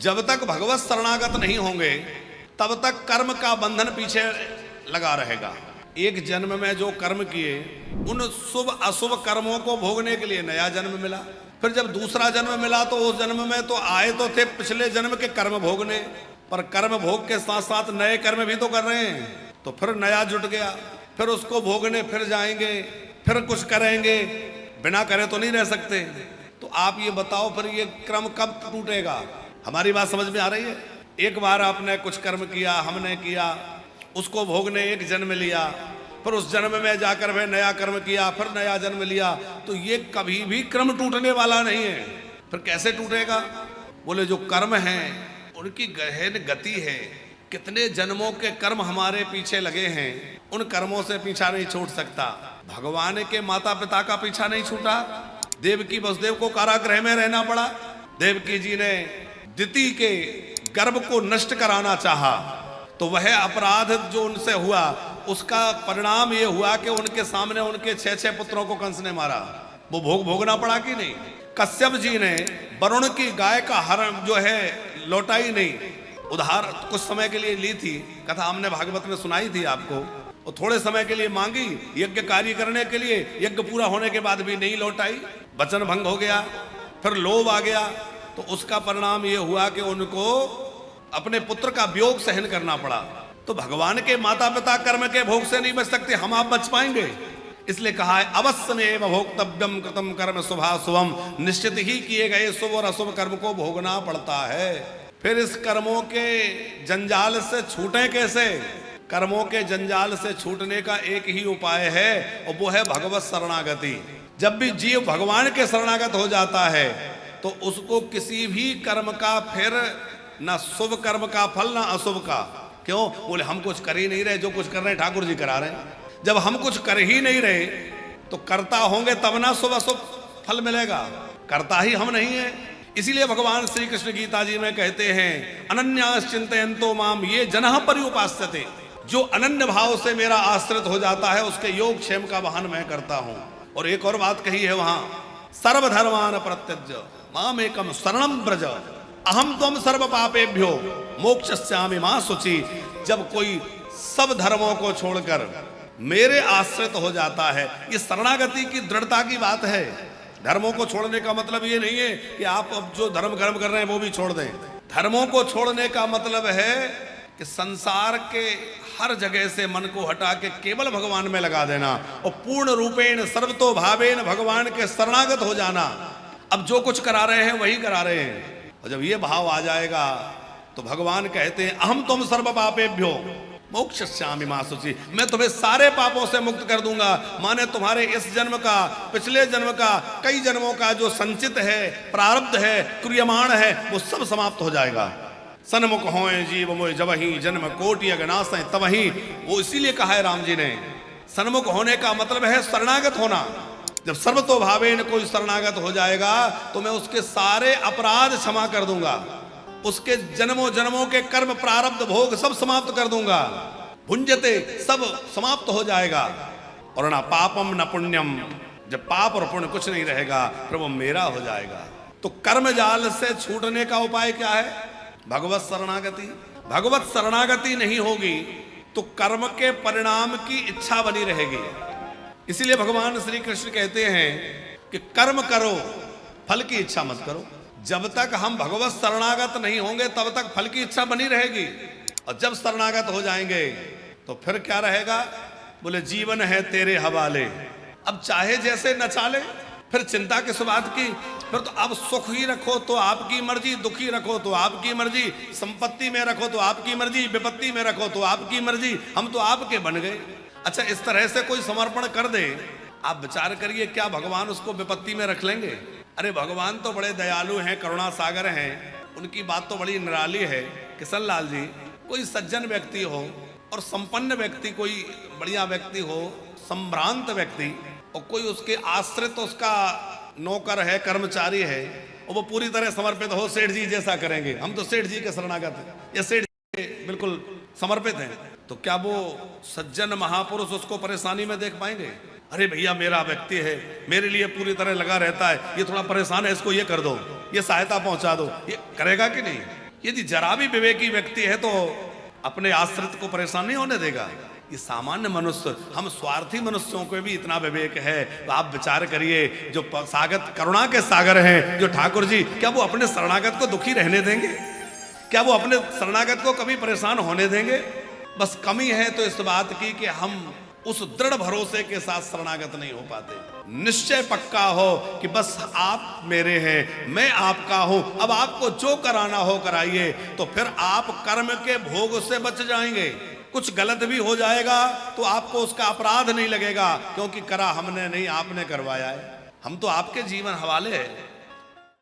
जब तक भगवत शरणागत नहीं होंगे तब तक कर्म का बंधन पीछे लगा रहेगा। एक जन्म में जो कर्म किए उन शुभ अशुभ कर्मों को भोगने के लिए नया जन्म मिला, फिर जब दूसरा जन्म मिला तो उस जन्म में तो आए तो थे पिछले जन्म के कर्म भोगने, पर कर्म भोग के साथ साथ नए कर्म भी तो कर रहे हैं, तो फिर नया जुट गया, फिर उसको भोगने फिर जाएंगे, फिर कुछ करेंगे, बिना करे तो नहीं रह सकते। तो आप ये बताओ फिर ये क्रम कब टूटेगा? हमारी बात समझ में आ रही है? एक बार आपने कुछ कर्म किया, हमने किया, उसको भोगने एक जन्म लिया, फिर उस जन्म में जाकर फिर नया कर्म किया, फिर नया जन्म लिया, तो ये कभी भी क्रम टूटने वाला नहीं है। फिर कैसे टूटेगा? बोले जो कर्म हैं उनकी गहन गति है, कितने जन्मों के कर्म हमारे पीछे लगे हैं, उन कर्मों से पीछा नहीं छूट सकता। भगवान के माता पिता का पीछा नहीं छूटा। देवकी वसुदेव को कारागृह में रहना पड़ा। देवकी जी ने दिति के गर्भ को नष्ट कराना चाहा, तो वह अपराध जो उनसे हुआ उसका परिणाम ये हुआ कि उनके सामने उनके 6 पुत्रों को कंस ने मारा। वो भोगना पड़ा कि नहीं? कश्यप जी ने वरुण की गाय का हरण जो है लौटाई नहीं, उधार कुछ समय के लिए ली थी, कथा हमने भागवत में सुनाई थी आपको। वो थोड़े समय के लिए मांगी यज्ञ कार्य करने के लिए, यज्ञ पूरा होने के बाद भी नहीं लौटाई, वचन भंग हो गया, फिर लोभ आ गया, तो उसका परिणाम ये हुआ कि उनको अपने पुत्र का वियोग सहन करना पड़ा। तो भगवान के माता पिता कर्म के भोग से नहीं बच सकते, हम आप बच पाएंगे? इसलिए कहा है अवश्यमेव भोक्तव्यम कृतम कर्म शुभाशुभम, निश्चित ही किए गए शुभ और अशुभ कर्म को भोगना पड़ता है। फिर इस कर्मों के जंजाल से छूटें कैसे? कर्मों के जंजाल से छूटने का एक ही उपाय है और वो है भगवत शरणागति। जब भी जीव भगवान के शरणागत हो जाता है तो उसको किसी भी कर्म का फिर ना शुभ कर्म का फल ना अशुभ का। क्यों? बोले हम कुछ कर ही नहीं रहे, जो कुछ कर रहे हैं ठाकुर जी करा रहे हैं। जब हम कुछ कर ही नहीं रहे तो करता होंगे तब ना शुभ अशुभ फल मिलेगा, करता ही हम नहीं है। इसीलिए भगवान श्री कृष्ण गीता जी में कहते हैं अनन्यास चिंतयन्तो माम ये जनः पर्युपास्यते, जो अनन्य भाव से मेरा आश्रित हो जाता है उसके योग क्षेम का वहन मैं करता हूं। और एक और बात कही है वहां, सर्वधर्मान परित्यज्य मामेकम शरणं व्रज अहम त्वं सर्व पापेभ्यो मोक्षयिष्यामि मा शुचि। जब कोई सब धर्मों को छोड़कर मेरे आश्रित हो जाता है, ये शरणागति की दृढ़ता की बात है। धर्मों को छोड़ने का मतलब ये नहीं है कि आप अब जो धर्म कर्म कर रहे हैं वो भी छोड़ दें। धर्मों को छोड़ने का मतलब है कि संसार के हर जगह से मन को हटा के केवल भगवान में लगा देना और पूर्ण रूपेण सर्वतो भावेन भगवान के शरणागत हो जाना। अब जो कुछ करा रहे हैं वही करा रहे हैं, और जब ये भाव आ जाएगा तो भगवान कहते हैं अहम तुम सर्व पापेभ्यो मोक्षयिष्यामि मा शुचि, मैं तुम्हें सारे पापों से मुक्त कर दूंगा। माने तुम्हारे इस जन्म का, पिछले जन्म का, कई जन्मों का जो संचित है, प्रारब्ध है, क्रियमाण है, वो सब समाप्त हो जाएगा। सन्मुख होए जीव मोय जबहि जन्म कोटि अगनासै तबहि। वो इसीलिए कहा है राम जी ने, सन्मुख होने का मतलब है शरणागत होना। जब सर्वतो भावेन कोई शरणागत हो जाएगा तो मैं उसके सारे अपराध क्षमा कर दूंगा, उसके जन्मों जन्मों के कर्म प्रारब्ध भोग सब समाप्त कर दूंगा, भुंजते सब समाप्त हो जाएगा। और ना पापम न पुण्यम, जब पाप और पुण्य कुछ नहीं रहेगा फिर वो मेरा हो जाएगा। तो कर्म जाल से छूटने का उपाय क्या है? भगवत शरणागति। भगवत शरणागति नहीं होगी तो कर्म के परिणाम की इच्छा बनी रहेगी। इसीलिए भगवान श्री कृष्ण कहते हैं कि कर्म करो, फल की इच्छा मत करो। जब तक हम भगवत शरणागत नहीं होंगे तब तक फल की इच्छा बनी रहेगी, और जब शरणागत हो जाएंगे तो फिर क्या रहेगा? बोले जीवन है तेरे हवाले, अब चाहे जैसे न चाले। फिर चिंता किस बात की? फिर तो अब सुख ही रखो तो आपकी मर्जी, दुखी रखो तो आपकी मर्जी, संपत्ति में रखो तो आपकी मर्जी, विपत्ति में रखो तो आपकी मर्जी, हम तो आपके बन गए। अच्छा, इस तरह से कोई समर्पण कर दे, आप विचार करिए क्या भगवान उसको विपत्ति में रख लेंगे? अरे भगवान तो बड़े दयालु हैं, करुणा सागर हैं, उनकी बात तो बड़ी निराली है। किशन लाल जी, कोई सज्जन व्यक्ति हो और संपन्न व्यक्ति, कोई बढ़िया व्यक्ति हो, संभ्रांत व्यक्ति, और कोई उसके आश्रित उसका नौकर है, कर्मचारी है, और वो पूरी तरह समर्पित हो, सेठ जी जैसा करेंगे, हम तो सेठ जी के शरणागत हैं, ये सेठ जी बिल्कुल समर्पित हैं, तो क्या वो सज्जन महापुरुष उसको परेशानी में देख पाएंगे? अरे भैया मेरा व्यक्ति है, मेरे लिए पूरी तरह लगा रहता है, ये थोड़ा परेशान है, इसको ये कर दो, ये सहायता पहुंचा दो, ये करेगा कि नहीं? यदि जरा भी विवेकी व्यक्ति है तो अपने आश्रित को परेशान नहीं होने देगा। ये सामान्य मनुष्य, हम स्वार्थी मनुष्यों को भी इतना विवेक है तो आप विचार करिए, जो सागत करुणा के सागर हैं जो ठाकुर जी, क्या वो अपने शरणागत को दुखी रहने देंगे? क्या वो अपने शरणागत को कभी परेशान होने देंगे? बस कमी है तो इस बात की कि हम उस दृढ़ भरोसे के साथ शरणागत नहीं हो पाते। निश्चय पक्का हो कि बस आप मेरे हैं, मैं आपका हूं, अब आपको जो कराना हो कराइए, तो फिर आप कर्म के भोग से बच जाएंगे। कुछ गलत भी हो जाएगा तो आपको उसका अपराध नहीं लगेगा, क्योंकि करा हमने नहीं, आपने करवाया है। हम तो आपके जीवन हवाले है।